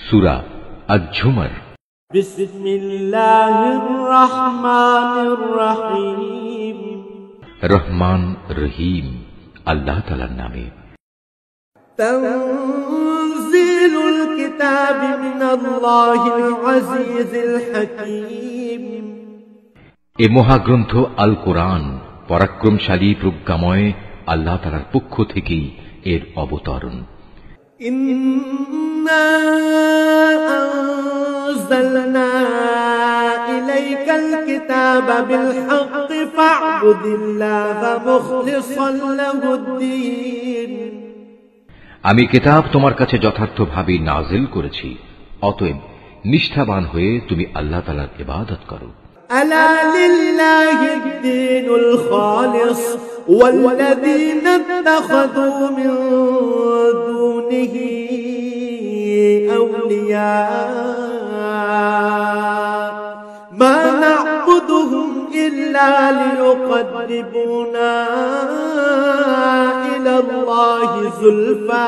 সূরা আয-ঝুমার। বিসমিল্লাহির রহমানির রহিম। রহমান রহিম আল্লাহ তাআলার নামে। তানজিলুল কিতাবি মিনাল্লাহিল আজিজিল হাকীম। এ মহাগ্রন্থ আল কোরআন পরাক্রমশালী প্রজ্ঞাময় আল্লাহ তাআলার পক্ষ থেকেই এর অবতরণ। ইন্না আনজালনা ইলাইকাল কিতাবা বিল হাক্কি ফা'বুদিল্লাহা মুখলিসান লাহুদ-দ্বীন। আমি কিতাব তোমার কাছে যথার্থভাবে নাজিল করেছি, অতএব নিষ্ঠাবান হয়ে তুমি আল্লাহ তাআলার ইবাদত করো। আলা লিল্লাহিদ দীনুল খালিস ওয়াল্লাযীনা ইত্তাখাযু মিন দুনিহি আউলিয়া মা না'বুদুহুম ইল্লা লিয়ুকররিবুনা ইলাল্লাহি যুলফা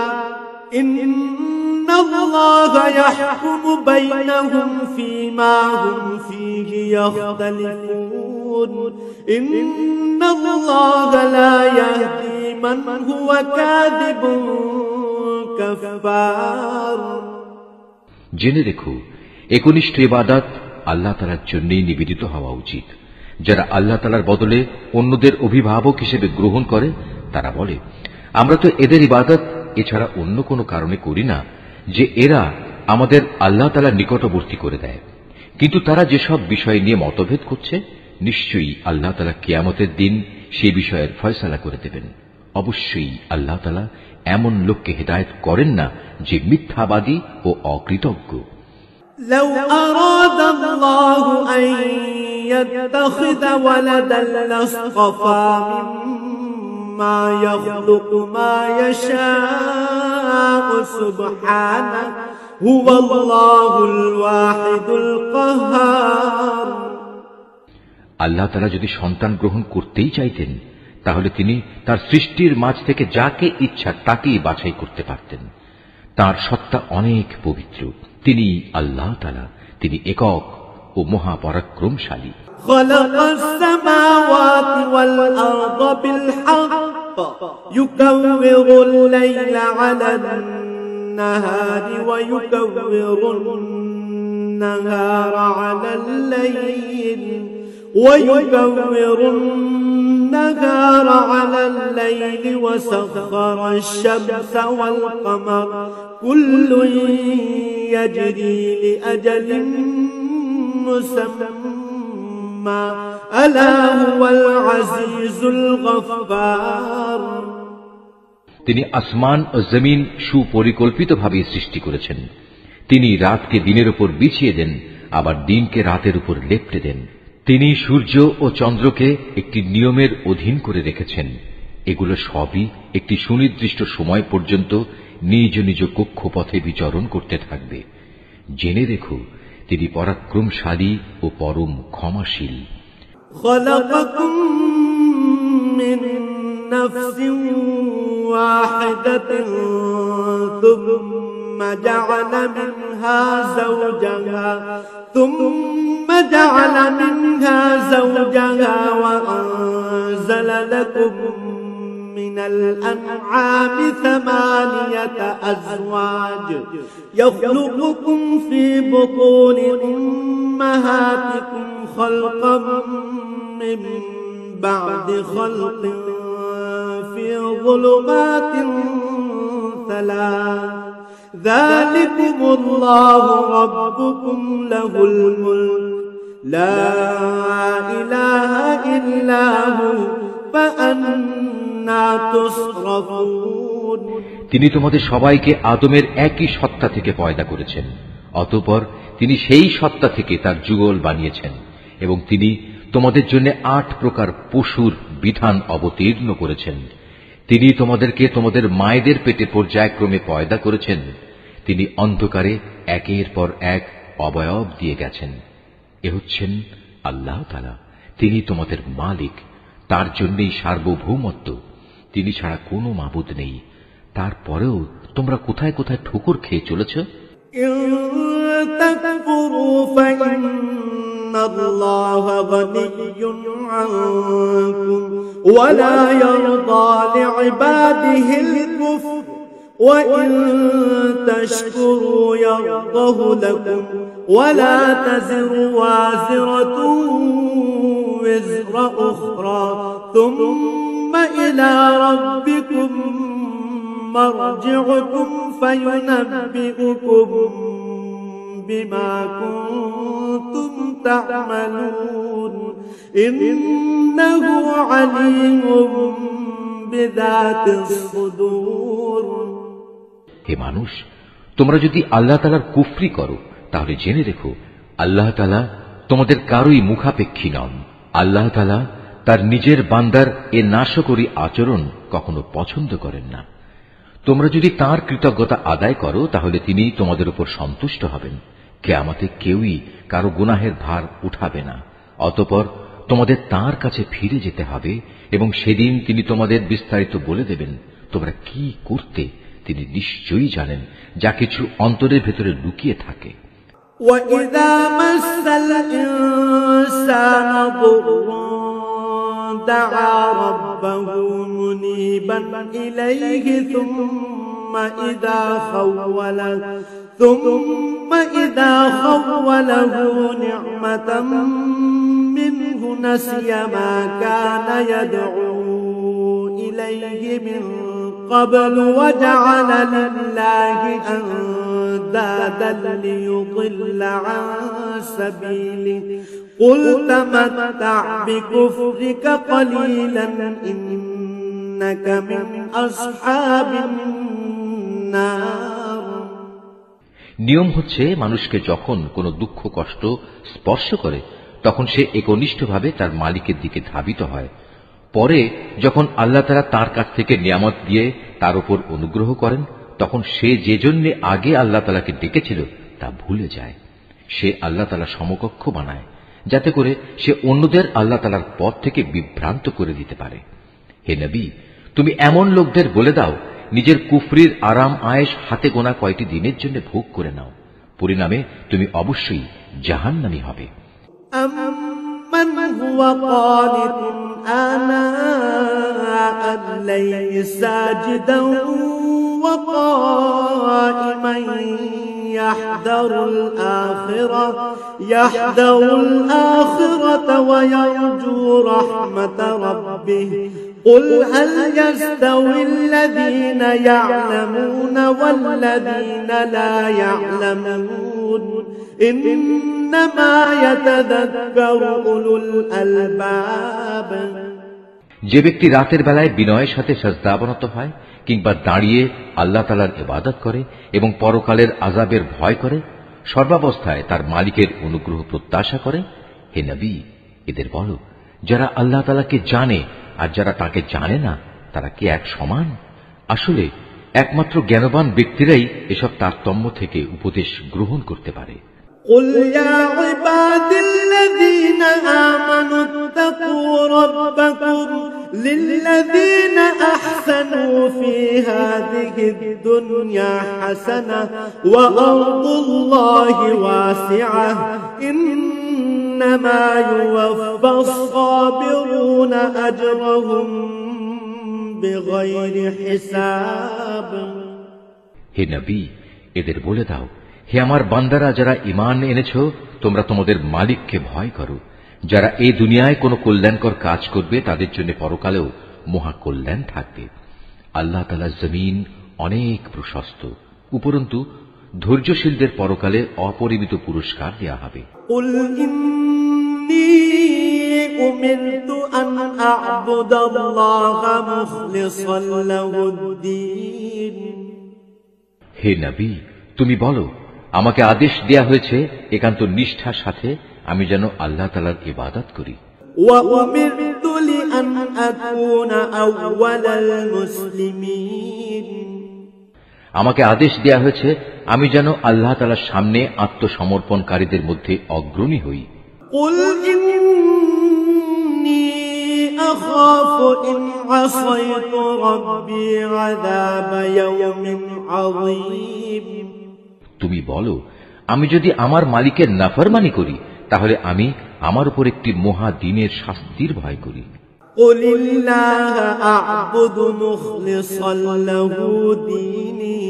ইন্নাল্লাহা ইয়াহকুমু বাইনাহুম ফীমা হুম ফীহি ইয়াখতালিফুন ইন্নাল্লাহা লা ইয়াহদি মান হুয়া কাযিবুন কাফফার। জেনে রেখো, একনিষ্ঠ ইবাদত আল্লাহ তাআলার জন্যই নিবেদিত হওয়া উচিত। যারা আল্লাহ তাআলার বদলে অন্যদের অভিভাবক হিসেবে গ্রহণ করে তারা বলে, আমরা তো এদের ইবাদত এছাড়া অন্য কোনো কারণে করি না যে এরা আমাদের আল্লাহ তাআলার নিকটবর্তী করে দেয়। কিন্তু তারা যেসব বিষয় নিয়ে মতভেদ করছে, নিশ্চয়ই আল্লাহ তাআলা কিয়ামতের দিন সেই বিষয়ের ফয়সালা করে দেবেন। অবশ্যই আল্লাহ তাআলা এমন লোককে হেদায়েত করেন না যে মিথ্যাবাদী ও অকৃতজ্ঞ। লাউ আরাদাল্লাহু আন ইয়াত্তাখিযা ওয়ালাদান লাসতাফা মিম্মা ইয়াখলুকু মা ইয়াশাউ সুবহানাহু হুয়াল্লাহুল ওয়াহিদুল কাহ্হার। আল্লাহ তাআলা যদি সন্তান গ্রহণ করতেই চাইতেন তাহলে তিনি তার সৃষ্টির মাঝ থেকে যাকে ইচ্ছা তাকেই বাছাই করতে পারতেন। তার সত্তা অনেক পবিত্র। তিনি আল্লাহ তাআলা, তিনি একক ও মহাপরাক্রমশালী। খালাকাস সামাওয়াতি ওয়াল আরদা বিল হক ইউকাউবিরুল লাইলা আলান নাহারি ওয়া ইউকাউবিরুন নাহারা আলাল লাইল ويكور النهار على الليل وسخر الشمس والقمر كل يجري لأجل مسمى ألا هو العزيز الغفار। তিনি আসমান ও জমিন সুপরিকল্পিতভাবে সৃষ্টি করেছেন। তিনি রাতকে দিনের উপর বিছিয়ে দেন, আবার দিনকে রাতের উপর লেপ্টে দেন। তিনি সূর্য ও চন্দ্রকে একটি নিয়মের অধীন করে রেখেছেন। এগুলো সবই একটি সুনির্দিষ্ট সময় পর্যন্ত নিজ নিজ কক্ষপথে বিচরণ করতে থাকবে। জেনে রেখো, তিনি পরাক্রমশালী ও পরম ক্ষমাশীল। খালাকাকুম মিন নাফসিন ওয়াহিদাতিন থুম্মা জাআলা মিনহা যাওজাহা ثم جعل منها زوجها وأنزل لكم من الأنعام 8 أزواج يخلقكم في بطون أمهاتكم خلقا من بعد خلق في ظلمات 3 ذلكم الله ربكم له الملك لا إله إلا هو فأنا تصرفون। তিনি তোমাদের সবাইকে আদমের একই সত্তা থেকে পয়দা করেছেন, অতঃপর তিনি সেই সত্তা থেকে তার যুগল বানিয়েছেন এবং তিনি তোমাদের জন্য 8 প্রকার পশুর বিধান অবতীর্ণ করেছেন। তিনি তোমাদেরকে তোমাদের মায়েদের পেটে পর্যায়ক্রমে পয়দা করেছেন। তিনি অন্ধকারে একের পর এক অবয়ব দিয়ে গেছেন। এ হচ্ছেন আল্লাহ তাআলা, তিনি তোমাদের মালিক, তার জন্যই সার্বভৌমত্ব। তিনি ছাড়া কোনো মাবুদ নেই। তারপরেও তোমরা কোথায় কোথায় ঠোকর খেয়ে চলেছ। إن تكفروا فإن الله غني عنكم ولا يرضى لعباده الكفر وإن تشكروا يرضه لكم ولا تزر وازرة وزر أخرى ثم إلى ربكم مرجعكم فينبئكم بما كنتم تعملون إنه عليم بذات الصدور। হে মানুষ, তোমরা যদি আল্লাহ তাআলার কুফরি করো তাহলে জেনে রেখো আল্লাহ তাআলা তোমাদের কারোই মুখাপেক্ষী নন। আল্লাহ তাআলা তার নিজের বান্দার এ নাশকরী আচরণ কখনো পছন্দ করেন না। তোমরা যদি তাঁর কৃতজ্ঞতা আদায় করো তাহলে তিনি তোমাদের উপর সন্তুষ্ট হবেন। কিয়ামতে কেউই কারো গুনাহের ভার উঠাবে না। অতঃপর তোমাদের তাঁর কাছে ফিরে যেতে হবে এবং সেদিন তিনি তোমাদের বিস্তারিত বলে দেবেন তোমরা কি করতে। তিনি নিশ্চয়ই জানেন যা কিছু অন্তরের ভেতরে লুকিয়ে থাকে। وَإِذَا مَسَّ الْإِنسَانَ ضُرٌّ دَعَا رَبَّهُ مُنِيبًا إِلَيْهِ ثُمَّ إِذَا خَوَّلَهُ نِعْمَةً مِّنْهُ نَسِيَ مَا كَانَ يَدْعُو إِلَيْهِ مِن قبل وجعل لله أندادا ليضل عن سبيله قل تمتع بكفرك قليلا إنك من أصحاب النار। নিয়ম হচ্ছে মানুষকে যখন কোনো দুঃখ কষ্ট স্পর্শ করে তখন সে একনিষ্ঠভাবে তার মালিকের দিকে ধাবিত হয়। পরে যখন আল্লাহ তাআলা তার কাছ থেকে নিয়ামত দিয়ে তার উপর অনুগ্রহ করেন তখন সে যে জন্য আগে আল্লাহ তাআলাকে ডেকেছিল তা ভুলে যায়। সে আল্লাহ তাআলা সমকক্ষ বানায় যাতে করে সে অন্যদের আল্লাহ তাআলার পথ থেকে বিভ্রান্ত করে দিতে পারে। হে নবী, তুমি এমন লোকদের বলে দাও নিজের কুফরির আরাম আয়েশ হাতে গোনা কয়টি দিনের জন্য ভোগ করে নাও, পরিণামে তুমি অবশ্যই জাহান্নামী হবে। من هو قانت آناء الليل ساجدا وقائما يحذر الآخرة ويرجو رحمة ربه قل هل يستوي الذين يعلمون والذين لا يعلمون إنما يتذكر أولو الألباب। যে ব্যক্তি রাতের বেলায় বিনয়ের সাথে সাজদাবনত হয় কিংবা দাঁড়িয়ে আল্লাহ তাআলার ইবাদত করে এবং পরকালের আযাবের ভয় করে, সর্বাবস্থায় তার মালিকের অনুগ্রহ প্রত্যাশা করে, হে নবী এদের বলো যারা আল্লাহ তাআলাকে জানে আর যারা তাকে জানে না তারা কি এক সমান? আসলে একমাত্র জ্ঞানবান ব্যক্তিরাই এসব তারতম্য থেকে উপদেশ গ্রহণ করতে পারে। قل يا عبادي الذين آمنوا اتقوا ربكم للذين أحسنوا في هذه الدنيا حسنة وأرض الله واسعة إنما يوفى الصابرون أجرهم بغير حساب। হে নবী এদের বলে দাও, হে আমার বান্দারা যারা ঈমান এনেছো তোমরা তোমাদের মালিককে ভয় করো। যারা এই দুনিয়ায় কোনো কল্যাণকর কাজ করবে তাদের জন্য পরকালেও মহা কল্যাণ থাকবে। আল্লাহ তাআলার জমিন অনেক প্রশস্ত, উপরন্তু ধৈর্যশীলদের পরকালে অপরিমিত পুরস্কার দেয়া হবে। قل إني أمرت أن أعبد الله مخلصا له الدين। হে নবী তুমি বলো আমাকে আদেশ দেয়া হয়েছে একান্ত নিষ্ঠার সাথে আমি যেন আল্লাহ তাআলার ইবাদত করি। وأمرت لأن أكون أول المسلمين। আমাকে আদেশ দেয়া হয়েছে আমি যেন আল্লাহ তাআলার সামনে আত্মসমর্পণকারীদের মধ্যে অগ্রণী হই। قل إني أخاف إن عصيت ربي عذاب يوم عظيم। তুমি বলো, আমি যদি আমার মালিকের নাফরমানি করি তাহলে আমি আমার উপর একটি মহা দিনের শাস্তির ভয় করি। قل الله أعبد مخلصا له ديني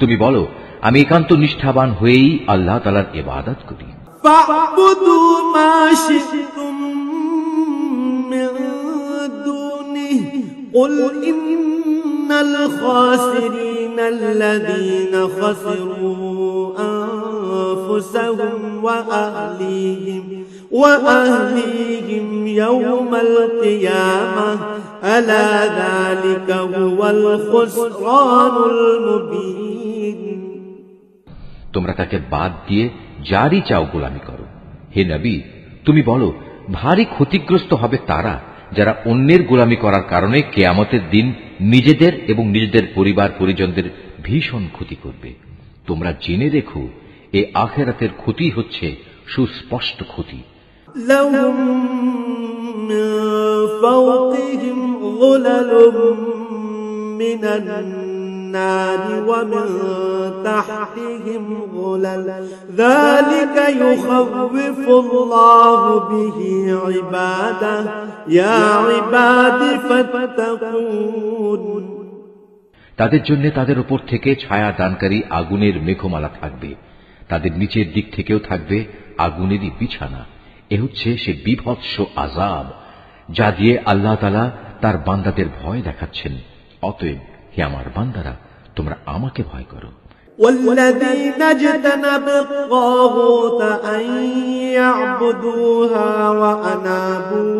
তুমি বলো, আমি একান্ত নিষ্ঠাবান হয়েই আল্লাহ তাআলার ইবাদত করি। فاعبدوا ما شئتم من دونه قل إن الخاسرين الذين خسروا أنفسهم وأهليهم يوم القيامة ألا ذلك هو الخسران المبين তোমরা তাকে বাদ দিয়ে যারই চাও গোলামি করো। হে নবী, তুমি বলো, ভারী ক্ষতিগ্রস্ত হবে তারা যারা অন্যের গোলামি করার কারণে কিয়ামতের দিন নিজেদের এবং নিজেদের পরিবার পরিজনদের ভীষণ ক্ষতি করবে। তোমরা জেনে রেখো, এই আখিরাতের ক্ষতি হচ্ছে সুস্পষ্ট ক্ষতি। لهم من فوقهم ظلل من النار ومن تحتهم ظلل ذلك يخوف الله به عباده يا عباد فاتقون তাদের জন্য তাদের উপর থেকে ছায়া দানকারী আগুনের মেঘমালা থাকবে, তাদের নিচের দিক থেকেও থাকবে আগুনেরই বিছানা। এ হচ্ছে সে বিভৎস আযাব যা দিয়ে আল্লাহ তাআলা তার বান্দাদের ভয় দেখাচ্ছেন। অতএব হে আমার বান্দারা, তোমরা আমাকে ভয় করো। والذين اجتنبوا الطاغوت أن يعبدوها وأنابوا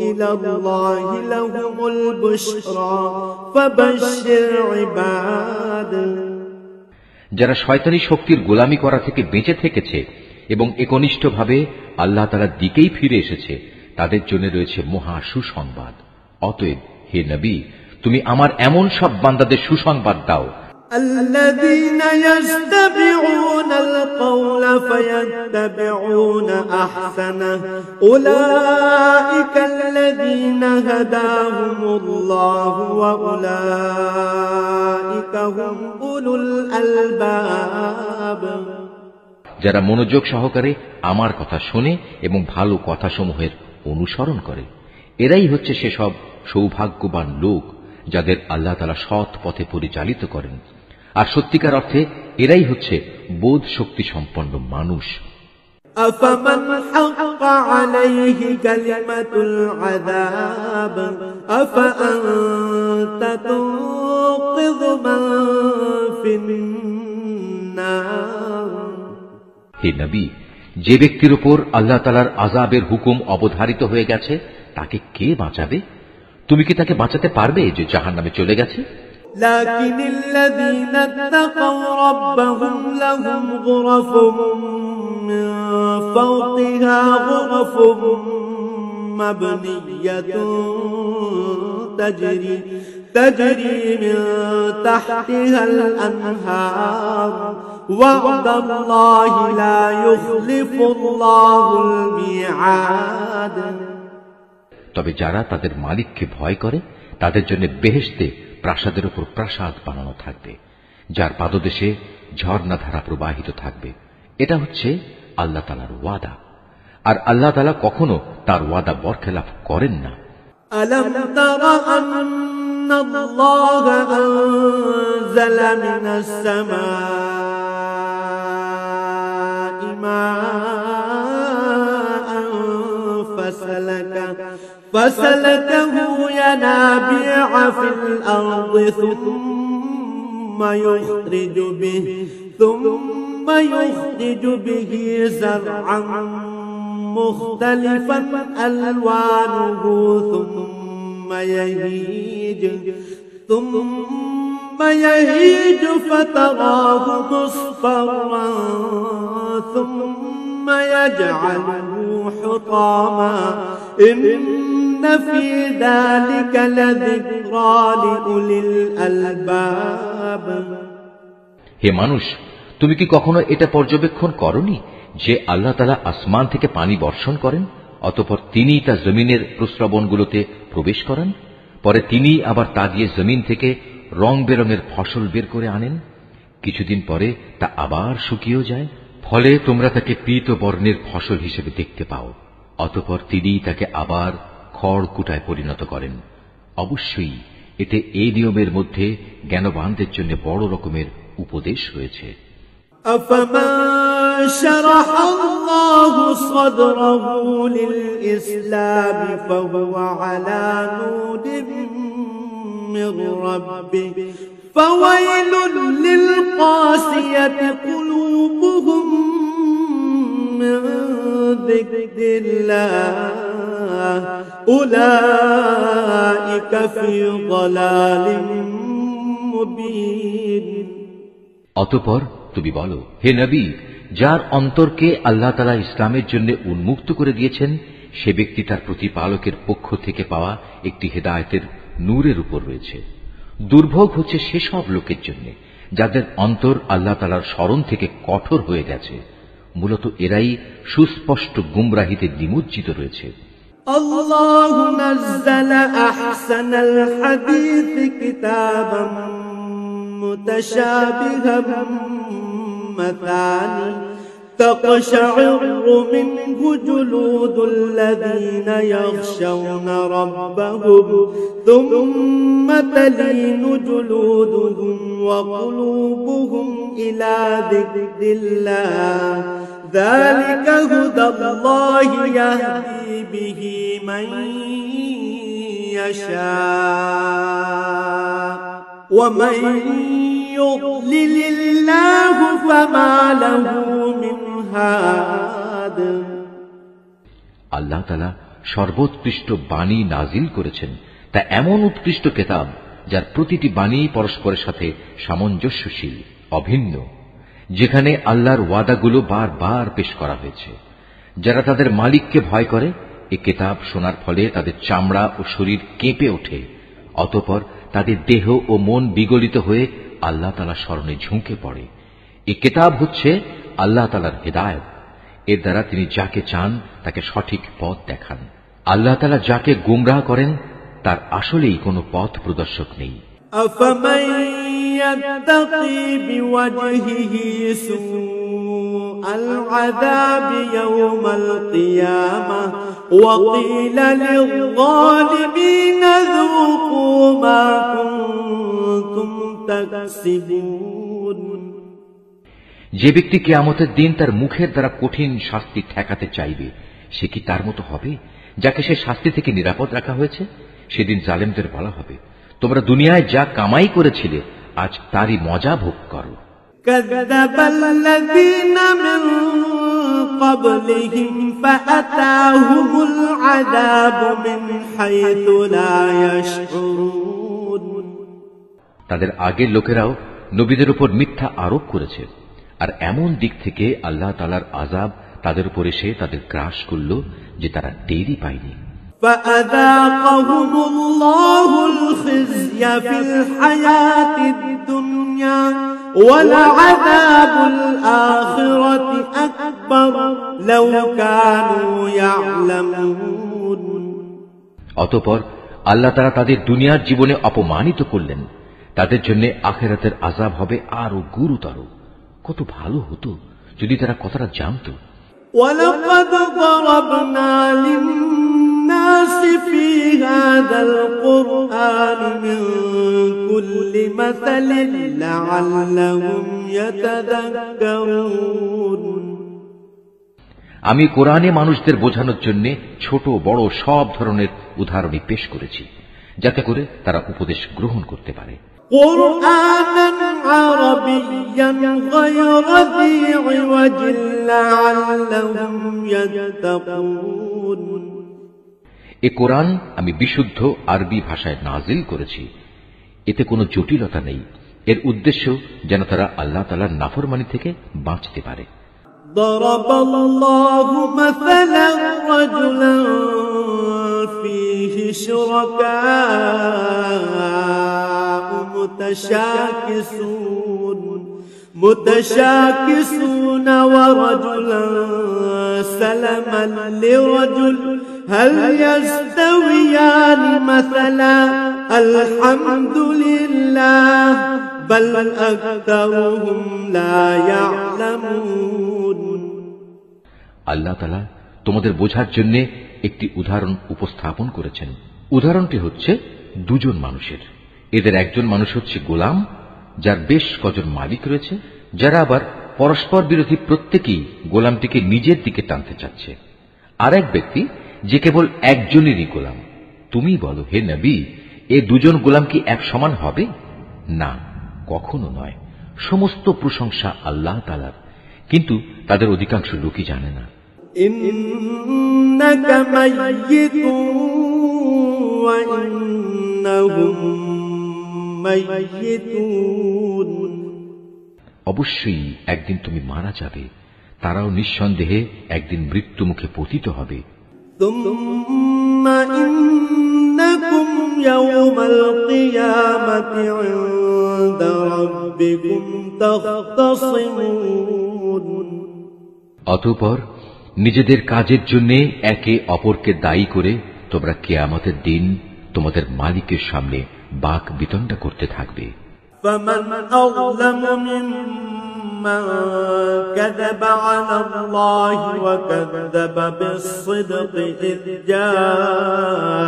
إلى الله لهم البشرى فبشر عباد যারা শয়তানি শক্তির গোলামি করা থেকে বেঁচে থেকেছে এবং একনিষ্ঠভাবে আল্লাহ তাআলার দিকেই ফিরে এসেছে, তাদের জন্য রয়েছে মহা সুসংবাদ। অতএব হে নবী, তুমি আমার এমন সব বান্দাদের সুসংবাদ দাও, الذين يستمعون القول فيتبعون أحسنه أولئك الذين هداهم الله وأولئك هم أولو الألباب যারা মনোযোগ সহকারে আমার কথা শোনে এবং ভালো কথাসমূহের অনুসরণ করে, এরাই হচ্ছে সেসব সৌভাগ্যবান লোক যাদের আল্লাহ তাআলা সৎ পথে পরিচালিত করেন। আর সত্যিকার অর্থে এরাই হচ্ছে বোধ শক্তি সম্পন্ন মানুষ। أفمن حق عليه كلمة العذاب أفأنت تنقذ من في النار হে নবী, যে ব্যক্তির উপর আল্লাহ তাআলার আযাবের হুকুম অবধারিত হয়ে গেছে তাকে কে বাঁচাবে? তুমি কি তাকে বাঁচাতে পারবে যে জাহান্নামে চলে গেছে? لكن الذين اتقوا ربهم لهم غرف من فوقها غرف مبنية تجري من تحتها الأنهار وعد الله لا يخلف الله الميعاد তবে যারা তাদের মালিককে ভয় করে তাদের জন্য বেহেশতে প্রাসাদের উপর প্রাসাদ বানানো থাকবে, যার পাদদেশে ঝর্ণাধারা প্রবাহিত থাকবে। এটা হচ্ছে আল্লাহ তাআলার ওয়াদা, আর আল্লাহ তাআলা কখনো তার ওয়াদা বরখেলাফ করেন না। ألم تر أن الله أنزل من السماء ماء فسلكه ينابيع في الأرض ثم يخرج به زرعا مختلفا ألوانه ثم يهيج فتراه مصفرا ثم يجعله حطاما إن في ذلك لذكرى لأولي الألباب হে মানুষ, তুমি কি কখনো এটা পর্যবেক্ষণ করনি যে আল্লাহ তাআলা আসমান থেকে পানি বর্ষণ করেন, অতঃপর তিনি তা জমিনের প্রস্রবণগুলোতে প্রবেশ করান, পরে তিনি আবার তা দিয়ে জমিন থেকে রং বেরঙের ফসল বের করে আনেন? কিছুদিন পরে তা আবার শুকিয়েও যায়। ফলে তোমরা তাকে পীত বর্ণের ফসল হিসেবে দেখতে পাও। অতঃপর তিনি তাকে আবার খড় কুটায় পরিণত করেন। অবশ্যই এতে এই নিয়মের মধ্যে জ্ঞানবানদের জন্য বড় রকমের উপদেশ রয়েছে। أفمن شرح الله صدره للإسلام فهو على نور من ربه فويل للقاسية قلوبهم من ذكر الله أولئك في ضلال مبين। অতঃপর তুমি বলো, হে নবী, যার অন্তরকে আল্লাহ তাআলা ইসলামের জন্য উন্মুক্ত করে দিয়েছেন, সে ব্যক্তি তার প্রতিপালকের পক্ষ থেকে পাওয়া একটি হেদায়েতের নূরের উপর রয়েছে। দুর্ভোগ হচ্ছে সেসব লোকের জন্য যাদের অন্তর আল্লাহ তাআলার স্মরণ থেকে কঠোর হয়ে গেছে। মূলত এরাই সুস্পষ্ট গুমরাহিতে নিমজ্জিত রয়েছে। الله نزل أحسن الحديث كتابا متشابها مثاني تقشعر منه جلود الذين يخشون ربهم ثم تلين جلودهم وقلوبهم إلى ذكر الله ذلك هدى الله يهدي به من يشاء ومن يضلل الله فما له من هاد। আল্লাহ তাআলা সর্বোৎকৃষ্ট বাণী নাজিল করেছেন, তা এমন উৎকৃষ্ট কিতাব যার প্রতিটি বাণী পরস্পরের সাথে সামঞ্জস্যশীল, অভিন্ন, যেখানে আল্লাহর ওয়াদাগুলো বারবার পেশ করা হয়েছে। যারা তাদের মালিককে ভয় করে, এ কিতাব শোনার ফলে তাদের চামড়া ও শরীর কেঁপে ওঠে। অতঃপর তাদের দেহ ও মন বিগলিত হয়ে আল্লাহ তাআলার স্মরণে ঝুঁকে পড়ে। এ কিতাব হচ্ছে আল্লাহ তাআলার হেদায়েত। এর দ্বারা তিনি যাকে চান তাকে সঠিক পথ দেখান। আল্লাহ তাআলা যাকে গুমরাহ করেন তার আসলেই কোনো পথ প্রদর্শক নেই। أفمن يتقي بوجهه سوء العذاب يوم القيامة وقيل للظالمين ذوقوا ما كنتم تكسبون। যে ব্যক্তি কিয়ামতের দিন তার মুখের দ্বারা কঠিন শাস্তি ঠেকাতে চাইবে, সে কি তার মতো হবে যাকে সে শাস্তি থেকে নিরাপদ রাখা হয়েছে? সেদিন জালেমদের বলা হবে, তোমরা দুনিয়ায় যা কামাই করেছিলে আজ তারই মজা ভোগ করো। كذب الذين من قبلهم فأتاهم العذاب من حيث لا يشعرون। তাদের আগের লোকেরাও নবীদের উপর মিথ্যা আরোপ করেছে, আর এমন দিক থেকে আল্লাহ তাআলার আযাব তাদের উপর এসে তাদের গ্রাস করল যে তারা টেরই পায়নি। فأذاقهم الله الخزي في الحياة الدنيا ولعذاب الآخرة أكبر لو كانوا يعلمون। অতঃপর আল্লাহ তাআলা তাদের দুনিয়ার জীবনে অপমানিত করলেন, তাদের জন্য আখিরাতের আযাব হবে আরো গুরুতর। কত ভালো হতো যদি তারা কথাটা জানতো। ولقد ضربنا للناس في هذا القرآن من كل مثل لعلهم يتذكرون। আমি কোরআনে মানুষদের বোঝানোর জন্য ছোট বড় সব ধরনের উদাহরণই পেশ করেছি, যাতে করে তারা উপদেশ গ্রহণ করতে পারে। قرآنا عربيا غير ذي عوج لعلهم يتقون। এ কোরআন আমি বিশুদ্ধ আরবি ভাষায় নাজিল করেছি, এতে কোনো জটিলতা নেই। এর উদ্দেশ্য যেন তারা আল্লাহ তাআলার নাফরমানি থেকে বাঁচতে পারে। ضرب الله مثلا رجلا فيه شركاء متشاكسون ورجلا سلما لرجل هل يستويان مثلا الحمد لله بل أكثرهم لا يعلمون আল্লাহ তাআলা তোমাদের বোঝার জন্য একটি উদাহরণ উপস্থাপন করেছেন। উদাহরণটি হচ্ছে দুজন মানুষের। এদের একজন মানুষ হচ্ছে গোলাম, যার বেশ কজন মালিক রয়েছে, যারা আবার পরস্পর বিরোধী, প্রত্যেকেই গোলামটিকে নিজের দিকে টানতে চাচ্ছে। আর এক ব্যক্তি যে কেবল একজনেরই গোলাম। তুমি বলো, হে নবী, এ দুজন গোলাম কি এক সমান হবে? না, কখনো নয়। সমস্ত প্রশংসা আল্লাহ তাআলার, কিন্তু তাদের অধিকাংশ লোকই জানে না। إنك ميت وإنهم ميتون অবশ্যই একদিন তুমি মারা যাবে, তারাও নিঃসন্দেহে একদিন মৃত্যু মুখে পতিত হবে। ثم إنكم يوم القيامة عند ربكم تختصمون অতঃপর নিজেদের কাজের জন্য একে অপরকে দায়ী করে তোমরা কিয়ামতের দিন তোমাদের মালিকের সামনে বাক বিতণ্ডা করতে থাকবে। فمن أظلم ممن كذب على الله وكذب بالصدق إذ جاءه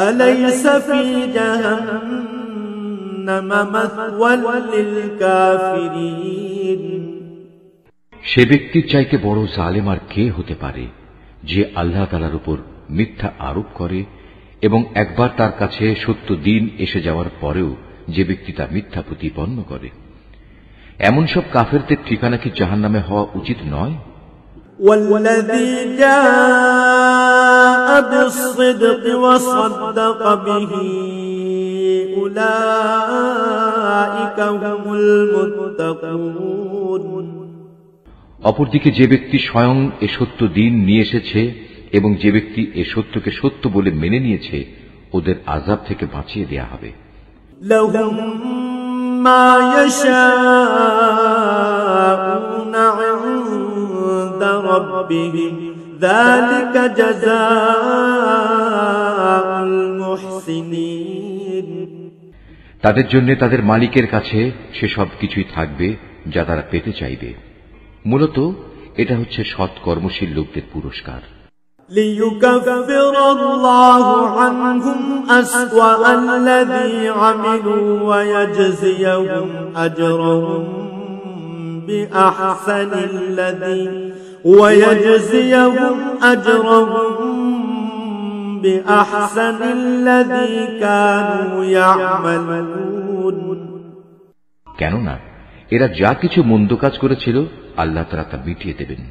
أليس في جهنم مثوى للكافرين সে ব্যক্তির চাইতে বড় জালেম আর কে হতে পারে, যে আল্লাহ তাআলার উপর মিথ্যা আরোপ করে এবং একবার তার কাছে সত্য দিন এসে যাওয়ার পরেও যে ব্যক্তি তা মিথ্যা প্রতিপন্ন করে। এমন সব কাফেরদের ঠিকানা কি জাহান্নামে হওয়া উচিত নয়? والذي جاء بالصدق وصدق به أولئك هم المتقون অপরদিকে যে ব্যক্তি স্বয়ং এ সত্য দিন নিয়ে এসেছে এবং যে ব্যক্তি এ সত্যকে সত্য বলে মেনে নিয়েছে, ওদের আযাব থেকে বাঁচিয়ে দেয়া হবে। لهم ما يشاءون عند ربهم ذلك جزاء المحسنين তাদের জন্য তাদের মালিকের কাছে সে সব কিছুই থাকবে যা তারা পেতে চাইবে। মূলত এটা হচ্ছে সৎ কর্মশীল লোকদের পুরস্কার। ليكفر الله عنهم أسوأ الذي عملوا ويجزيهم بأحسن الذي كانوا يعملون কেননা এরা যা কিছু মন্দ কাজ করেছিল আল্লাহ তাআলা তা মিটিয়ে দেবেন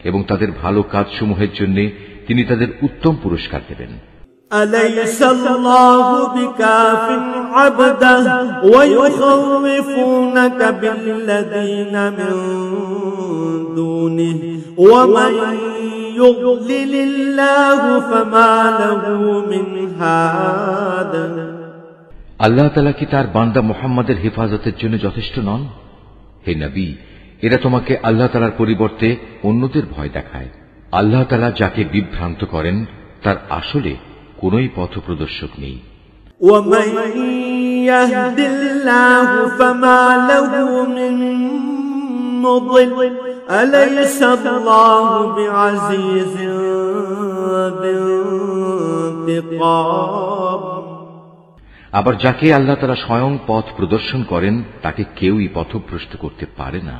এবং তাদের ভালো কাজসমূহের জন্য তিনি তাদের উত্তম পুরস্কার দেবেন। أليس الله بكاف عبده ويخوفونك بالذين من دونه ومن يضلل الله فما له من هاد আল্লাহ তাআলা কি তার বান্দা মুহাম্মাদের হেফাজতের জন্য যথেষ্ট নন? হে নবী, এরা তোমাকে আল্লাহ তাআলার পরিবর্তে অন্যদের ভয় দেখায়। আল্লাহ তাআলা যাকে বিভ্রান্ত করেন তার আসলে কোনই পথপ্রদর্শক নেই। ومن يهد الله فما له من مضل أليس الله بعزيز ذي انتقام আবার যাকে আল্লাহ তাআলা স্বয়ং পথ প্রদর্শন করেন তাকে কেউই পথভ্রষ্ট করতে পারে না।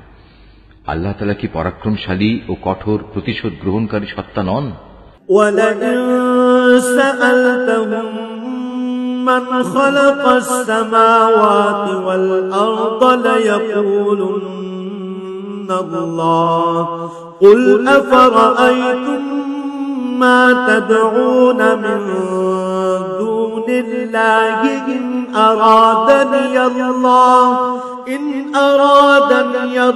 আল্লাহ তাআলা কি পরাক্রমশালী ও কঠোর প্রতিশোধ গ্রহণকারী সত্তা নন? وَلَئِن سَأَلْتَهُم مَّنْ خَلَقَ السَّمَاوَاتِ وَالْأَرْضَ لَيَقُولُنَّ اللَّهُ قُلْ أَفَرَأَيْتُم مَّا تَدْعُونَ مِن دُونِ اللَّهِ إِنْ أَرَادَنِيَ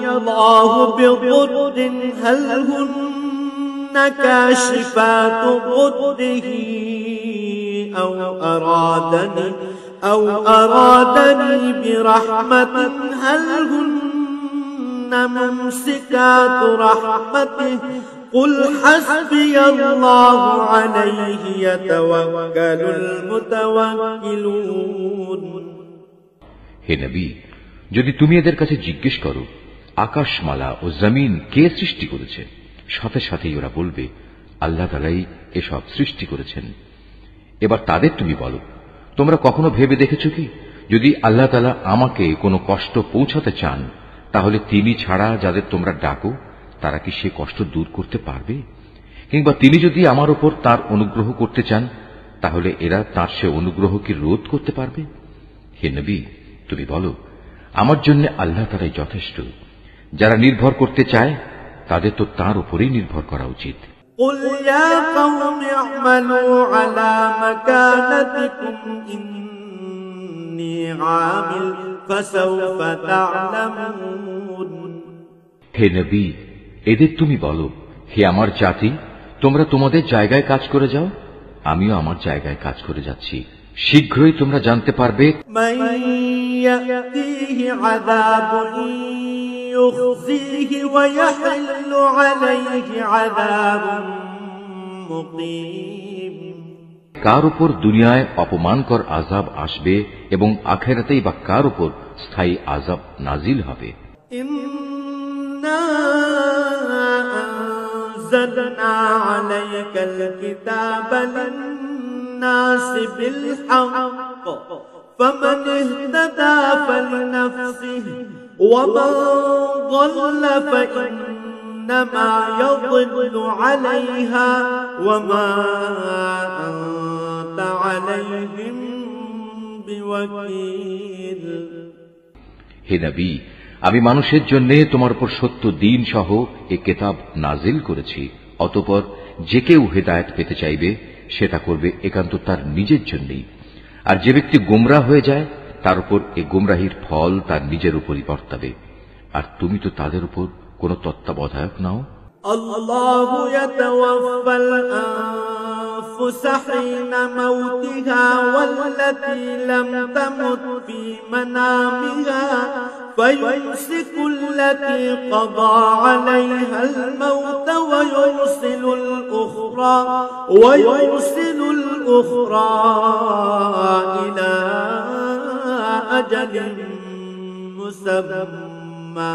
اللَّهُ بِضُرٍّ هَلْ هُنَّ كَاشِفَاتُ ضُرِّهِ أَوْ أَرَادَنِي بِرَحْمَةٍ هَلْ هُنَّ مُمْسِكَاتُ رَحْمَتِهِ قُلْ حَسْبِيَ اللَّهُ عَلَيْهِ يَتَوَكَّلُ الْمُتَوَكِّلُونَ হে নবী, যদি তুমি এদের কাছে জিজ্ঞেস করো আকাশমালা ও জমিন কে সৃষ্টি করেছে, সাথে সাথেই ওরা বলবে আল্লাহ তাআলাই এসব সৃষ্টি করেছেন। এবার তাদের তুমি বলো, তোমরা কখনো ভেবে দেখেছ কি, যদি আল্লাহ তাআলা আমাকে কোনো কষ্ট পৌঁছাতে চান, তাহলে তিনি ছাড়া যাদের তোমরা ডাকো তারা কি সে কষ্ট দূর করতে পারবে? কিংবা তিনি যদি আমার উপর তার অনুগ্রহ করতে চান, তাহলে এরা তার সে অনুগ্রহ কি রোধ করতে পারবে? হে নবী, তুমি বলো, আমার জন্য আল্লাহ তাআলাই যথেষ্ট। যারা নির্ভর করতে চায় তাদের তো তার উপরেই নির্ভর করা উচিত। قل يا قوم اعملوا على مكانتكم إني عامل فسوف تعلمون। হে নবী, এদের তুমি বলো, হে আমার জাতি, তোমরা তোমাদের জায়গায় কাজ করে যাও, আমিও আমার জায়গায় কাজ করে যাচ্ছি। শীঘ্রই তোমরা জানতে পারবে من يأتيه عذاب يخزيه ويحل عليه عذاب مقيم। কার উপর দুনিয়ায় অপমানকর আযাব আসবে এবং আখিরাতেই বা কার উপর স্থায়ী আযাব নাজিল হবে। إنا أنزلنا عليك الكتاب للناس بالحق فمن اهتدى فلنفسه ومن ضل فإنما يضل عليها وما أنت عليهم بوكيل। হে নবী, আমি মানুষের জন্য তোমার উপর সত্য দ্বীন সহ এ কিতাব নাজিল করেছি। অতঃপর যে কেউ হেদায়েত পেতে চাইবে সেটা করবে একান্ত তার নিজের জন্যই, আর যে ব্যক্তি গোমরাহ হয়ে যায় তার উপর এ গোমরাহির ফল তার নিজের উপরই বর্তাবে। আর তুমি তো তাদের উপর কোন তত্ত্বাবধায়ক নাও। আল্লাহু ইয়াতাওয়াফাল আনফুস হিনা মাউতিহা ওয়াল্লাতী লাম তামুত ফী মানামিহা ফায়ুমসিকু আল্লাতী ক্বাদা আলাইহাল মাউত ওয়া ইউরসিলুল উখরা ইলা আজালিন মুসাম্মা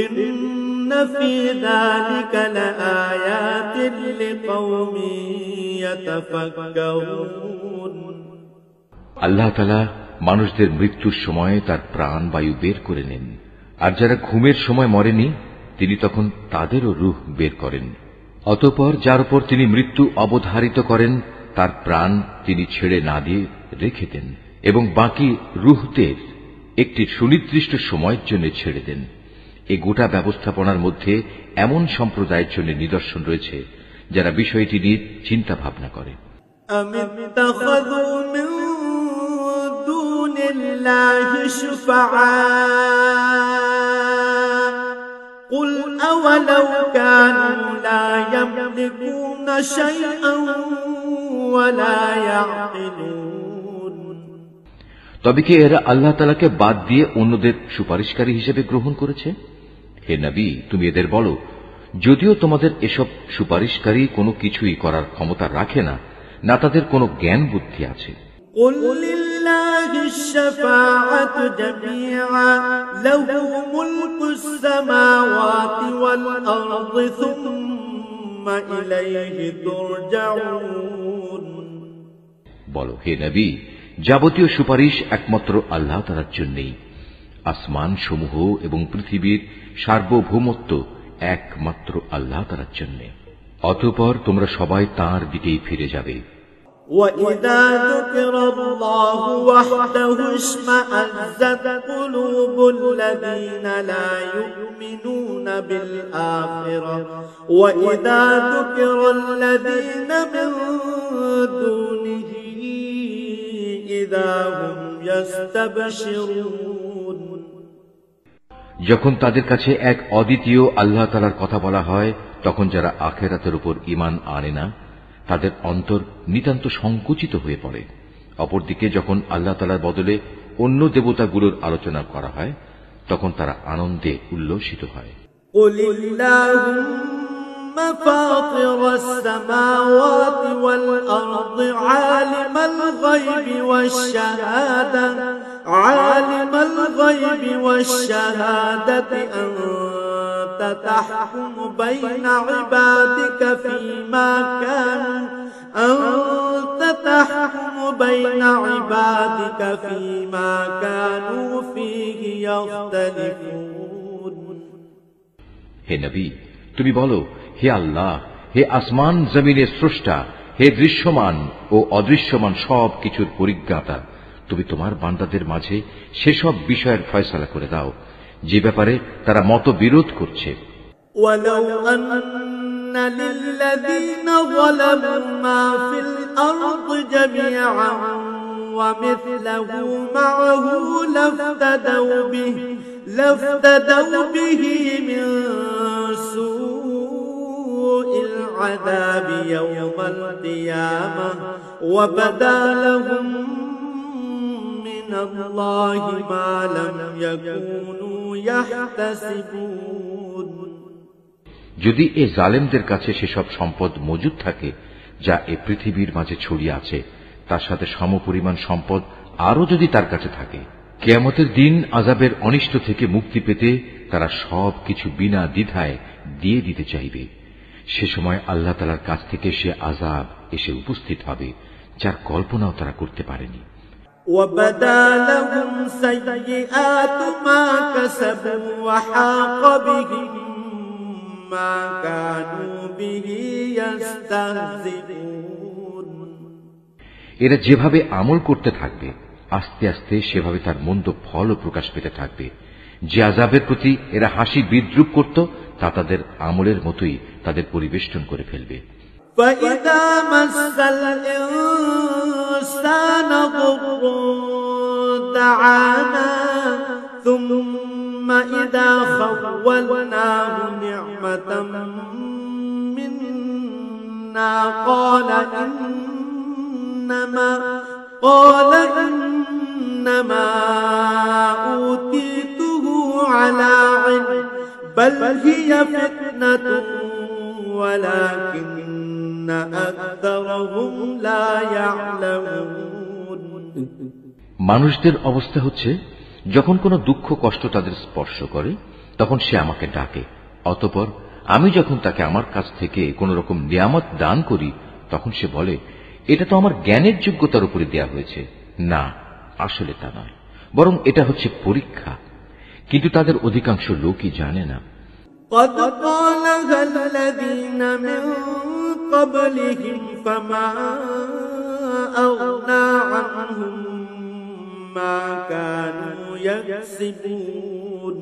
ইন্না ফী যালিকা লাআয়াতিন লিকাওমিন ইয়াতাফাক্কারুন। আল্লাহ তাআলা মানুষদের মৃত্যুর সময় তার প্রাণ বায়ু বের করে নেন, আর যারা ঘুমের সময় মরেনি তিনি তখন তাদেরও রূহ বের করেন। অতঃপর যার উপর তিনি মৃত্যু অবধারিত করেন তার প্রাণ তিনি ছেড়ে না দিয়ে রেখে দেন এবং বাকি রূহদের একটি সুনির্দিষ্ট সময়ের জন্য ছেড়ে দেন। এই গোটা ব্যবস্থাপনার মধ্যে এমন সম্প্রদায়ের জন্য নিদর্শন রয়েছে যারা বিষয়টি নিয়ে চিন্তা ভাবনা করে। قل أولو كانوا لا يملكون شيئا ولا يعقلون। তবে কি এরা আল্লাহ তাআলাকে বাদ দিয়ে অন্যদের সুপারিশকারী হিসেবে গ্রহণ করেছে? হে নবী, তুমি এদের বলো, যদিও তোমাদের এসব সুপারিশকারী কোনো কিছুই করার ক্ষমতা রাখে না, না তাদের কোনো জ্ঞান বুদ্ধি আছে। قل لله الشفاعة جميعا له ملك السماوات والأرض ثم إليه ترجعون। বলো, হে নবী, যাবতীয় সুপারিশ একমাত্র আল্লাহ তাআলার জন্যই। আসমান সমূহ এবং পৃথিবীর সার্বভৌমত্ব একমাত্র আল্লাহ তাআলার জন্য। অতঃপর তোমরা সবাই তাঁর দিকেই ফিরে যাবে। وَإِذَا ذُكِرَ اللَّهُ وَحْدَهُ اشْمَأَزَّتْ قُلُوبُ الَّذِينَ لَا يُؤْمِنُونَ بِالْآخِرَةِ وَإِذَا ذُكِرَ الَّذِينَ مِن دُونِهِ إِذَا هُمْ يَسْتَبْشِرُونَ। যখন তাদের কাছে এক অদ্বিতীয় আল্লাহ তাআলার কথা বলা হয়, তখন যারা আখিরাতের উপর ঈমান আনে না তাদের অন্তর নিতান্ত সংকুচিত হয়ে পড়ে। অপরদিকে যখন আল্লাহ তাআলার বদলে অন্য দেবতাগুলোর আলোচনা করা হয় তখন তারা আনন্দে উল্লসিত হয়। قُلِ اللَّهُمَّ فَاطِرَ السَّمَاوَاتِ وَالْأَرْضِ عَالِمَ الْغَيْبِ وَالشَّهَادَةِ عالم الغيب والشهادة أنت تحكم بين عبادك فيما كانوا فيه يختلفون হে নবী, তুমি বলো, হে আল্লাহ, হে আসমান জমিনের স্রষ্টা, হে দৃশ্যমান ও অদৃশ্যমান সব কিছুর পরিজ্ঞাতা, তুমি তোমার বান্দাদের মাঝে সেসব বিষয়ের ফয়সালা করে দাও যে ব্যাপারে তারা মতবিরোধ করছে। ولو أن للذين ظلموا ما في الأرض جميعا ومثله معه لافتدوا به من سوء العذاب يوم القيامة وبدا لهم من الله ما لم يكونوا يحتسبون যদি এ জালেমদের কাছে সেসব সম্পদ মজুদ থাকে যা এ পৃথিবীর মাঝে ছড়িয়ে আছে, তার সাথে সমপরিমাণ সম্পদ আরও যদি তার কাছে থাকে, কিয়ামতের দিন আযাবের অনিষ্ট থেকে মুক্তি পেতে তারা সব কিছু বিনা দ্বিধায় দিয়ে দিতে চাইবে। সে সময় আল্লাহ তাআলার কাছ থেকে সে আযাব এসে উপস্থিত হবে যার কল্পনাও তারা করতে পারেনি। وَبَدَا لَهُمْ سَيِّئَاتُ مَا كَسَبُوا وَحَاقَ بِهِم مَّا كَانُوا بِهِ يَسْتَهْزِئُونَ এরা যেভাবে আমল করতে থাকবে আস্তে আস্তে সেভাবে তার মন্দ ফলও প্রকাশ পেতে থাকবে। যে আযাবের প্রতি এরা হাসি বিদ্রুপ করত তা তাদের আমলের মতোই তাদের পরিবেষ্টন করে ফেলবে। فَإِذَا مَسَّ الْإِنسَانَ ضُرٌّ دَعَانَا ثُمَّ إِذَا خَوَّلْنَاهُ نِعْمَةً مِنَّا قَالَ إِنَّمَا أُوتِيتُهُ عَلَى عِلْمٍ بَلْ هِيَ فِتْنَةٌ وَلَكِنَّ أَكْثَرَهُمْ لَا يَعْلَمُونَ মানুষদের অবস্থা হচ্ছে, যখন কোনো দুঃখ কষ্ট তাদের স্পর্শ করে তখন সে আমাকে ডাকে, অতঃপর আমি যখন তাকে আমার কাছ থেকে কোন রকম নিয়ামত দান করি তখন সে বলে, এটা তো আমার জ্ঞানের যোগ্যতার উপরে দেয়া হয়েছে। না, আসলে তা নয়, বরং এটা হচ্ছে পরীক্ষা। কিন্তু তাদের অধিকাংশ লোকই জানে না। قد قالها الذين من قبلهم فما أغنى عنهم ما كانوا يكسبون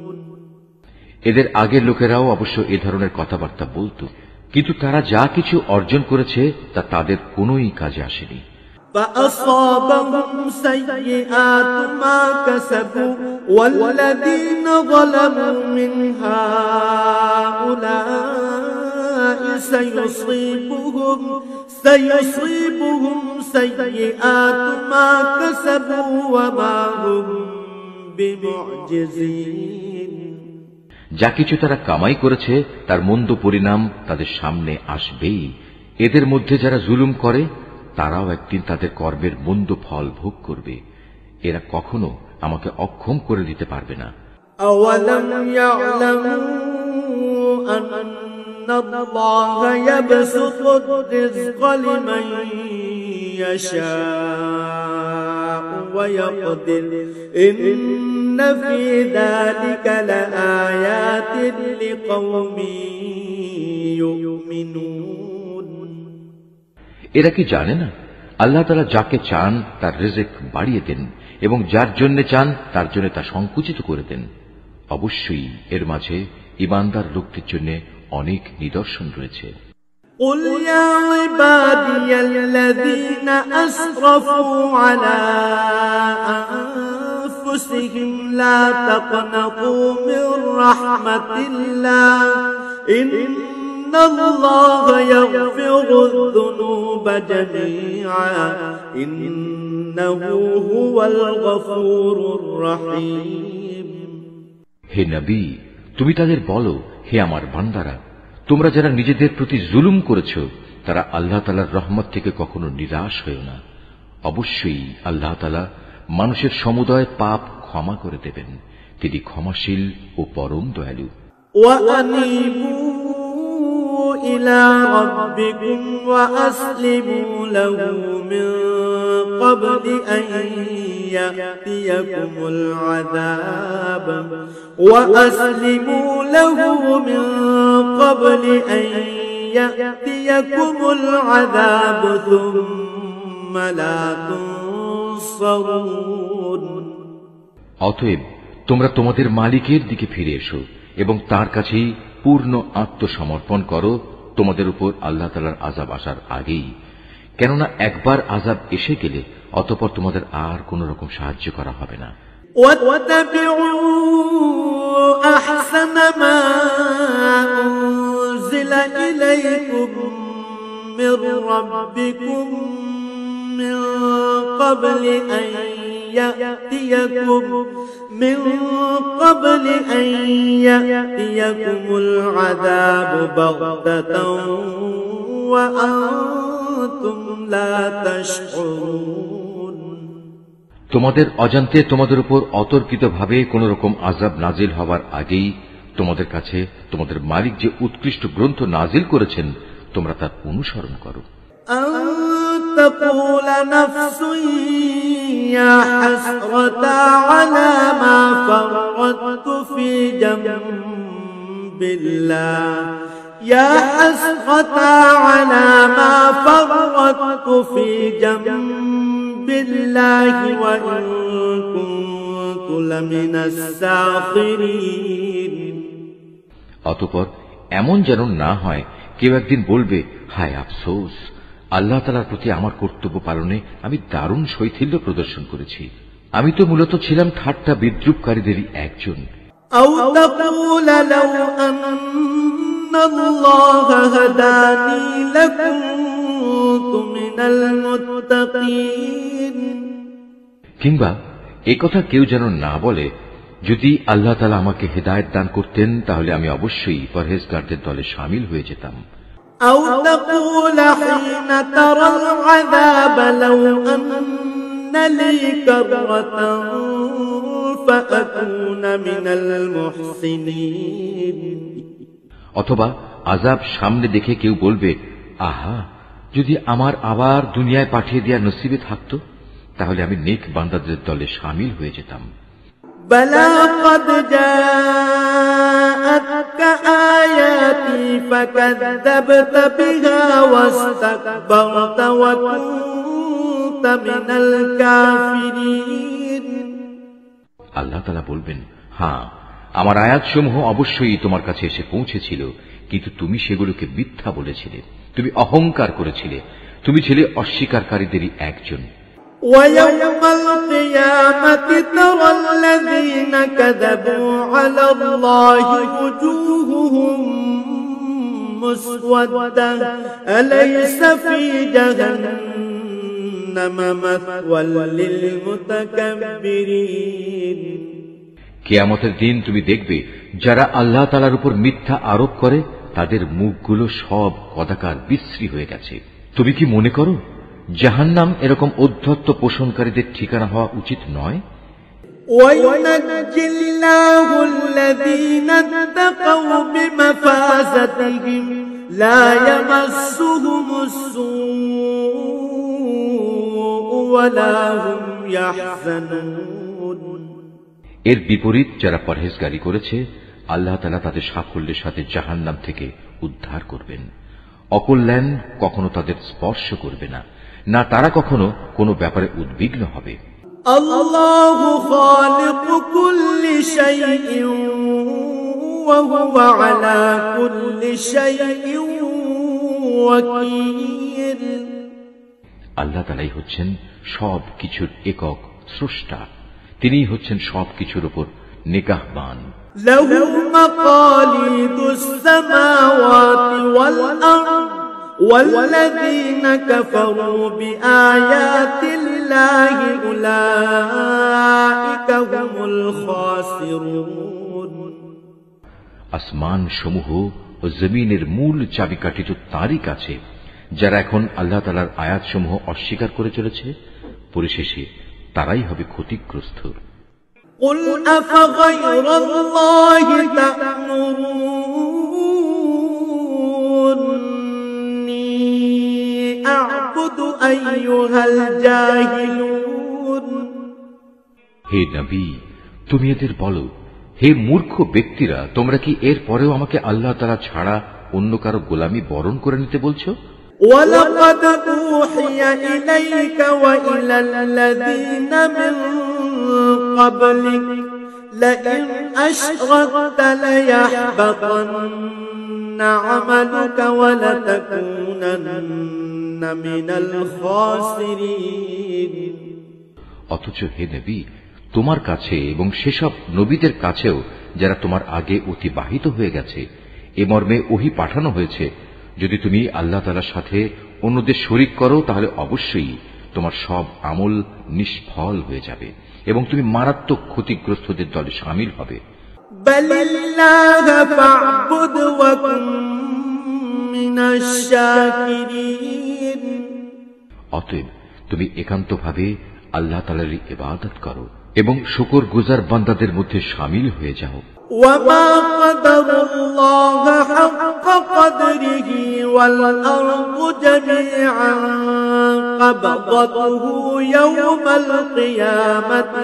এদের আগের লোকেরাও অবশ্য এ ধরনের কথাবার্তা বলতো, কিন্তু তারা যা কিছু অর্জন করেছে তা তাদের কোনোই কাজে আসেনি। فأصابهم سيئات ما كسبوا والذين ظلموا من هؤلاء سيصيبهم سيئات ما كسبوا وما هم بمعجزين যা কিছু তারা কামাই করেছে তার মন্দ পরিণাম তাদের সামনে আসবেই। এদের মধ্যে যারা জুলুম করে তারাও একদিন তাদের কর্মের মন্দ ফল ভোগ করবে। এরা কখনো আমাকে অক্ষম করে দিতে পারবে না। أَوَلَمْ يَعْلَمُوا أَنَّ اللَّهَ يَبْسُطُ الرِّزْقَ لِمَن يَشَاءُ وَيَقْدِرُ إِنَّ فِي ذَلِكَ لَآيَاتٍ لِقَوْمٍ يُؤْمِنُونَ এরা কি জানে না আল্লাহ তাআলা যাকে চান তার রিজিক বাড়িয়ে দেন এবং যার জন্য চান তার জন্য তা সংকুচিত করে দেন। অবশ্যই এর মাঝে ঈমানদার লোকদের জন্য অনেক নিদর্শন রয়েছে। قُلْ يَا عِبَادِيَ الَّذِينَ أَسْرَفُوا عَلَى أَنفُسِهِمْ لَا تَقْنَطُوا مِنْ رَحْمَةِ اللَّهِ إِنَّ اللَّهَ يَغْفِرُ الذُّنُوبَ جَمِيعًا إِنَّهُ هُوَ الْغَفُورُ الرَّحِيمُ হে নবী, তুমি তাদের বলো, হে আমার বান্দারা, তোমরা যারা নিজেদের প্রতি জুলুম করেছ তারা আল্লাহ তাআলার রহমত থেকে কখনো নিরাশ হয়ো না। অবশ্যই আল্লাহ তাআলা মানুষের সমুদয় পাপ ক্ষমা করে দেবেন। তিনি ক্ষমাশীল ও পরম দয়ালু। وأنيبوا إلى ربكم وأسلموا له من قبل أن يأتيكم العذاب وأسلموا له من قبل أن يأتيكم العذاب ثم لا تنصرون। অতএব তোমরা তোমাদের মালিকের দিকে ফিরে এসো এবং তার কাছেই পূর্ণ আত্মসমর্পণ করো তোমাদের উপর আল্লাহ তাআলার আযাব আসার আগেই, কেননা একবার আযাব এসে গেলে অতঃপর তোমাদের আর কোন রকম সাহায্য করা হবে না। واتبعوا أحسن ما أنزل إليكم من ربكم من قبل أن يأتيكم العذاب بغتة وأنتم لا تشعرون। তোমাদের অজান্তে তোমাদের উপর অতর্কিতভাবে কোন রকম আযাব নাজিল হওয়ার আগেই তোমাদের কাছে তোমাদের মালিক যে উৎকৃষ্ট গ্রন্থ নাজিল করেছেন তোমরা তার অনুসরণ করো। أن تقول نفس يا حسرة على ما فرطت في جنب الله يا حسرة على ما فرطت في جنب الله وإن كنت لمن الساخرين। অতঃপর এমন যেন না হয় কেউ একদিন বলবে, হায় আফসোস, আল্লাহ তাআলার প্রতি আমার কর্তব্য পালনে আমি দারুণ শৈথিল্য প্রদর্শন করেছি। আমি তো মূলত ছিলাম ঠাট্টা বিদ্রুপকারীদেরই একজন। أو تقول لو أن الله هداني لكنت من المتقين। কিংবা একথা কেউ যেন না বলে, যদি আল্লাহ তাআলা আমাকে হেদায়েত দান করতেন তাহলে আমি অবশ্যই পরহেজগারদের দলে শামিল হয়ে যেতাম। أو تقول حين ترى العذاب لو أن لي كرة فأكون من المحسنين। অথবা আযাব সামনে দেখে কেউ বলবে, আহা, যদি আমার আবার দুনিয়ায় পাঠিয়ে দেওয়ার নসিবে থাকতো তাহলে আমি নেক বান্দাদের দলে শামিল হয়ে যেতাম। بلى قد جاءتك آياتي فكذبت بها واستكبرت وكنت من الكافرين। আল্লাহ তাআলা বলবেন, হ্যাঁ, আমার আয়াতসমূহ অবশ্যই তোমার কাছে এসে পৌঁছেছিল, কিন্তু তুমি সেগুলোকে মিথ্যা বলেছিলে, তুমি অহংকার করেছিলে, তুমি ছিলে অস্বীকারীদেরই একজন। ويوم القيامة ترى الذين كذبوا على الله وجوههم مسودة أليس في جهنم مثوى للمتكبرين। কিয়ামতের দিন তুমি দেখবে যারা আল্লাহ তাআলার উপর মিথ্যা আরোপ করে তাদের মুখগুলো সব কদাকার বিশ্রী হয়ে গেছে। তুমি কি মনে করো জাহান্নাম এরকম উদ্ধত্ত পোষণকারীদের ঠিকানা হওয়া উচিত নয়? وينجي الله الذين اتقوا بمفازتهم لا يمسهم السوء ولا هم يحزنون। এর বিপরীত যারা পরহেজগারি করেছে আল্লাহ তাআলা তাদের সাফল্যের সাথে জাহান্নাম থেকে উদ্ধার করবেন। অকল্যাণ কখনো তাদের স্পর্শ করবে না, না তারা কখনো কোনো ব্যাপারে উদ্বিগ্ন হবে। আল্লাহু খালিকু কুল্লি শাইইন ওয়া হুয়া আলা কুল্লি শাইইন ওয়াকিল। আল্লাহ তাআলাই হচ্ছেন সব কিছুর একক স্রষ্টা, তিনিই হচ্ছেন সব কিছুর উপর নিগাহবান। লাহু মাকালিদুস সামাওয়াতি ওয়াল আরদ والذين كفروا بآيات الله أولئك هم الخاسرون। আসমান সমূহ ও জমিনের মূল চাবিকাঠি তো তারই কাছে। যারা এখন আল্লাহ তাআলার আয়াতসমূহ অস্বীকার করে চলেছে পরিশেষে তারাই হবে ক্ষতিগ্রস্ত। قل أفغير الله تأمروني أعبد أيها الجاهلون। হে নবী, তুমি এদের বলো, হে মূর্খ ব্যক্তিরা, তোমরা কি এর পরেও আমাকে আল্লাহ তাআলা ছাড়া অন্য কারো গোলামি বরণ করে নিতে বলছো? ولقد أوحي إليك وإلى الذين من قبلك لئن أشركت ليحبطن عملك ولتكونن من الخاسرين। অথচ হে নবী, তোমার কাছে এবং সেসব নবীদের কাছেও যারা তোমার আগে অতিবাহিত হয়ে গেছে এ মর্মে ওহী পাঠানো হয়েছে, যদি তুমি আল্লাহ তাআলার সাথে অন্যদের শরীক করো তাহলে অবশ্যই তোমার সব আমল নিষ্ফল হয়ে যাবে এবং তুমি মারাত্মক ক্ষতিগ্রস্তদের দলে শামিল হবে। বালিল্লাহ ফা'বুদ ওয়া কুন মিনাশ শাকিরিন। অতএব তুমি একান্তভাবে আল্লাহ তাআলার ইবাদত করো এবং শুকরগুজার বান্দাদের মধ্যে শামিল হয়ে যাও। وما قدر الله حق قدره والأرض جميعا قبضته يوم القيامة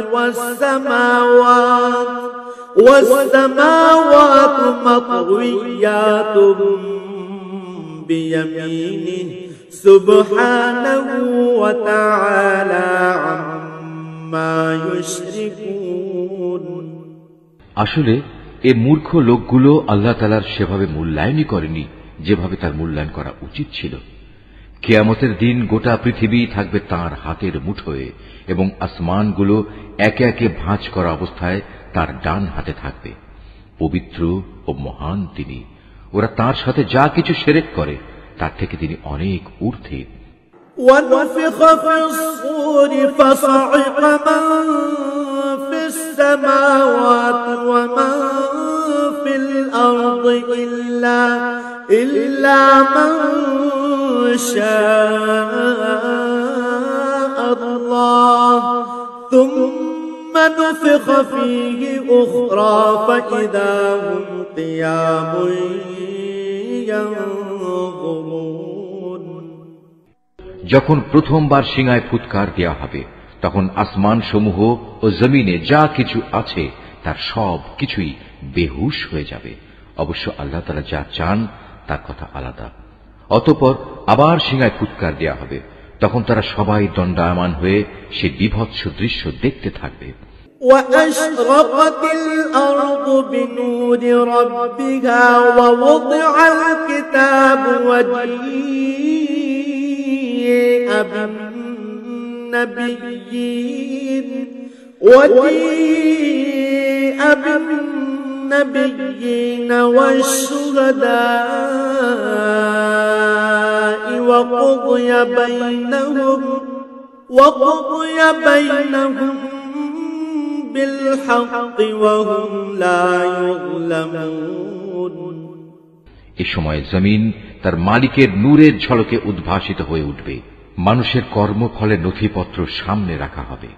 والسماوات مطويات بيمينه سبحانه وتعالى عما يشركون। আসলে এ মূর্খ লোকগুলো আল্লাহ তাআলার সেভাবে মূল্যায়নই করেনি যেভাবে তার মূল্যায়ন করা উচিত ছিল। কিয়ামতের দিন গোটা পৃথিবী থাকবে তাঁর হাতের মুঠোয় এবং আসমানগুলো একে একে ভাঁজ করা অবস্থায় তার ডান হাতে থাকবে। পবিত্র ও মহান তিনি। ওরা তাঁর সাথে যা কিছু শিরক করে তার থেকে তিনি অনেক ঊর্ধ্বে। ونفخ في الصور فصعق من في السماوات ومن في الأرض إلا من شاء الله ثم نفخ فيه أخرى فإذا هم قيام ينظرون। যখন প্রথমবার সিংহায় ফুৎকার দেওয়া হবে তখন আসমান সমূহ ও জমিনে যা কিছু আছে তার সব কিছুই বেহুশ হয়ে যাবে। অবশ্য আল্লাহ তাআলা যা চান তার কথা আলাদা। অতঃপর আবার সিংহায় ফুৎকার দেওয়া হবে, তখন তারা সবাই দণ্ডায়মান হয়ে সে বিভৎস দৃশ্য দেখতে থাকবে। وأشرقت الأرض بنور ربها ووضع الكتاب وجيء بالنبيين والشهداء وقضي بينهم بالحق وهم لا يظلمون। এ সময় জমিন তার মালিকের নূরের ঝলকে উদ্ভাসিত হয়ে উঠবে। মানুষের কর্মফলের নথিপত্র সামনে রাখা হবে।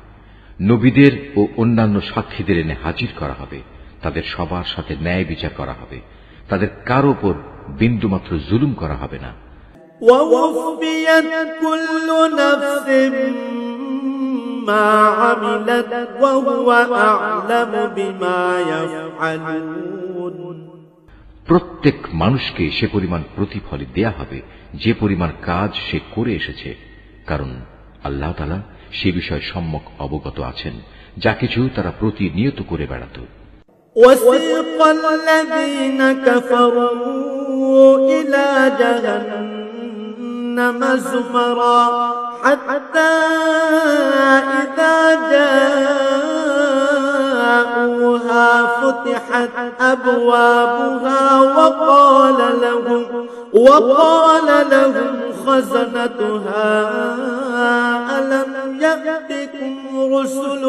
নবীদের ও অন্যান্য সাক্ষীদের এনে হাজির করা হবে। তাদের সবার সাথে ন্যায় বিচার করা হবে। তাদের কারো উপর বিন্দুমাত্র জুলুম করা হবে না। ووفيت كل نفس ما عملت وهو أعلم بما يفعلون। প্রত্যেক মানুষকে সে পরিমাণ প্রতিফল দেয়া হবে যে পরিমাণ কাজ সে করে এসেছে, কারণ আল্লাহ তাআলা সে বিষয়ে সম্যক অবগত আছেন যা কিছু তারা প্রতিনিয়ত করে বেড়াত। وسيق الذين كفروا إلى جهنم زمرا حتى إذا جاءوها فتحت أبوابها وقال لهم خزنتها ألم يأتكم رسل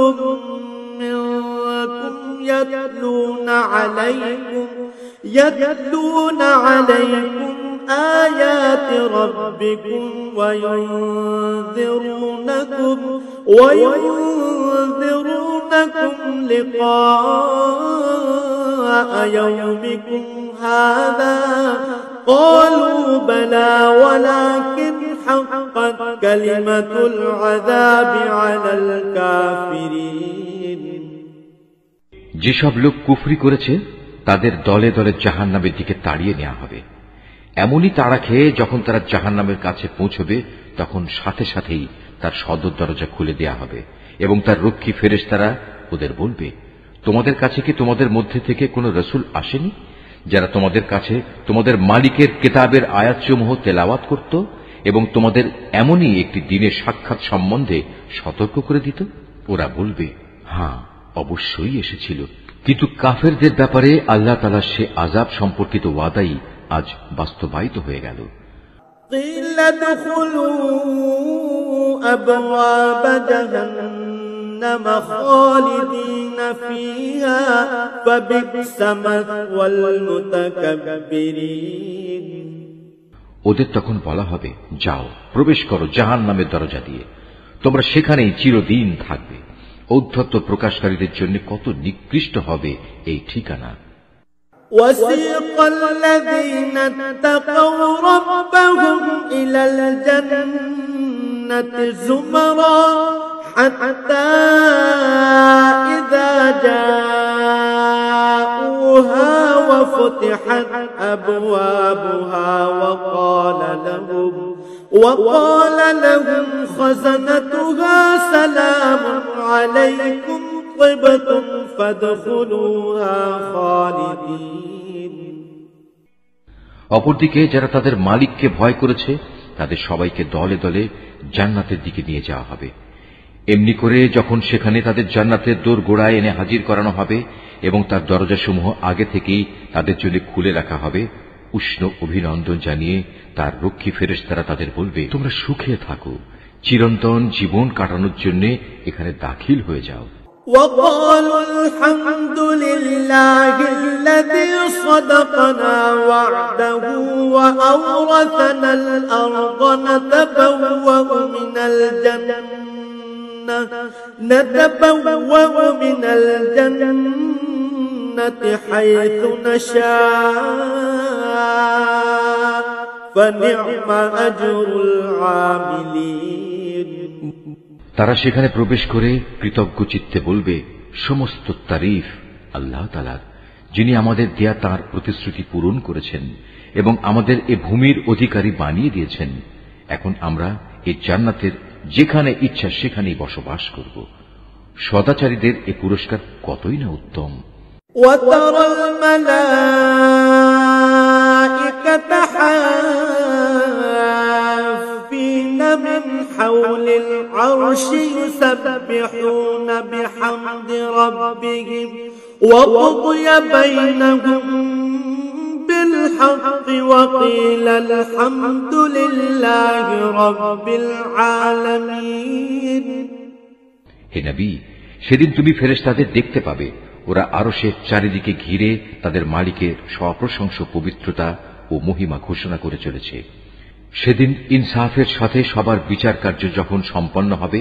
منكم يتلون عليكم آيات ربكم وينذرونكم لقاء يومكم هذا قالوا بلى ولكن حقت كلمة العذاب على الكافرين যেসব লোক কুফরি করেছে তাদের দলে দলে জাহান্নামের দিকে তাড়িয়ে নেওয়া হবে। এমনই তাড়া খেয়ে যখন তারা জাহান্নামের কাছে পৌঁছবে তখন সাথে সাথেই তার সদর দরজা খুলে দেয়া হবে এবং তার রক্ষী ফেরেশতারা ওদের বলবে, তোমাদের কাছে কি তোমাদের মধ্যে থেকে কোন রসুল আসেনি যারা তোমাদের কাছে তোমাদের মালিকের কিতাবের আয়াতসমূহ তেলাওয়াত করত এবং তোমাদের এমনই একটি দিনের সাক্ষাৎ সম্বন্ধে সতর্ক করে দিত? ওরা বলবে, হ্যাঁ, অবশ্যই এসেছিল। কিন্তু কাফেরদের ব্যাপারে আল্লাহ তাআলার সে আযাব সম্পর্কিত ওয়াদাই আজ বাস্তবায়িত হয়ে গেল। قيل ادخلوا أبواب جهنم خالدين فيها فبئس مثوى المتكبرين ওদের তখন বলা হবে, যাও প্রবেশ করো জাহান্নামের দরজা দিয়ে, তোমরা সেখানেই চিরদিন থাকবে। ঔদ্ধত্য প্রকাশকারীদের জন্য কত নিকৃষ্ট হবে এই ঠিকানা। وسيق الذين اتقوا ربهم إلى الجنة زمرا حتى إذا جاءوها وفتحت أبوابها وقال لهم خزنتها سلام عليكم طبتم فادخلوها خالدين অপরদিকে যারা তাদের মালিককে ভয় করেছে তাদের সবাইকে দলে দলে জান্নাতের দিকে নিয়ে যাওয়া হবে। এমনি করে যখন সেখানে তাদের জান্নাতের দোরগোড়ায় এনে হাজির করানো হবে এবং তার দরজাসমূহ আগে থেকেই তাদের জন্য খুলে রাখা হবে, উষ্ণ অভিনন্দন জানিয়ে তার রক্ষী ফেরেশতারা তাদের বলবে, তোমরা সুখে থাকো, চিরন্তন জীবন কাটানোর জন্য এখানে দাখিল হয়ে যাও। وقالوا الحمد لله الذي صدقنا وعده وأورثنا الأرض نتبوأ من الجنة حيث نشاء فنعم أجر العاملين তারা সেখানে প্রবেশ করে কৃতজ্ঞ চিত্তে বলবে, সমস্ত তারিফ আল্লাহ তাআলার, যিনি আমাদের দেয়া তাঁর প্রতিশ্রুতি পূরণ করেছেন এবং আমাদের এ ভূমির অধিকারী বানিয়ে দিয়েছেন। এখন আমরা এই জান্নাতের যেখানে ইচ্ছা সেখানেই বসবাস করব। সদাচারীদের এ পুরস্কার কতই না উত্তম। وترى الملائكة حافين من حول العرش يسبحون بحمد ربهم وقضي بينهم بالحق وقيل الحمد لله رب العالمين হে নবী, সেদিন তুমি ফেরেশতাদের দেখতে পাবে, ওরা আরশের চারিদিকে ঘিরে তাদের মালিকের সপ্রশংস পবিত্রতা ও মহিমা ঘোষণা করে চলেছে। সেদিন ইনসাফের সাথে সবার বিচার কার্য যখন সম্পন্ন হবে,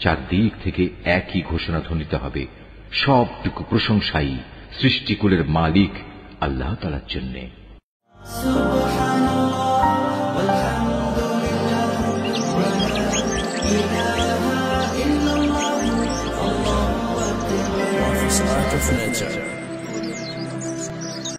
চারদিক থেকে একই ঘোষণা ধ্বনিত হবে, সবটুকু প্রশংসাই সৃষ্টিকুলের মালিক আল্লাহ তাআলার জন্য।